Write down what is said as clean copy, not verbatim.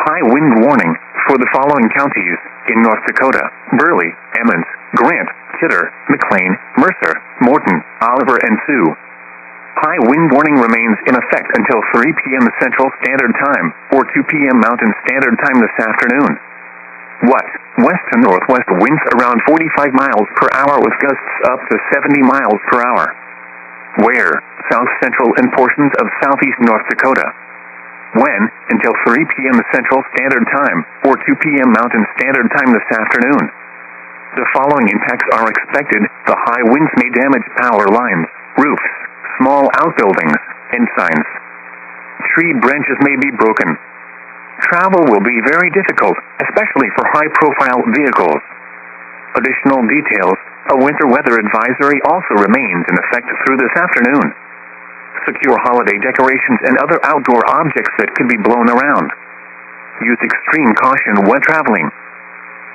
High wind warning for the following counties in North Dakota: Burley, Emmons, Grant, Kidder, McLean, Mercer, Morton, Oliver, and Sioux. High wind warning remains in effect until 3 p.m. Central Standard Time or 2 p.m. Mountain Standard Time this afternoon. What? West to northwest winds around 45 miles per hour with gusts up to 70 miles per hour. Where? South Central and portions of southeast North Dakota. When? Until 3 p.m. Central Standard Time or 2 p.m. Mountain Standard Time this afternoon. The following impacts are expected. The high winds may damage power lines, roofs, small outbuildings, and signs. Tree branches may be broken. Travel will be very difficult, especially for high-profile vehicles. Additional details: a winter weather advisory also remains in effect through this afternoon. Secure holiday decorations and other outdoor objects that could be blown around. Use extreme caution when traveling.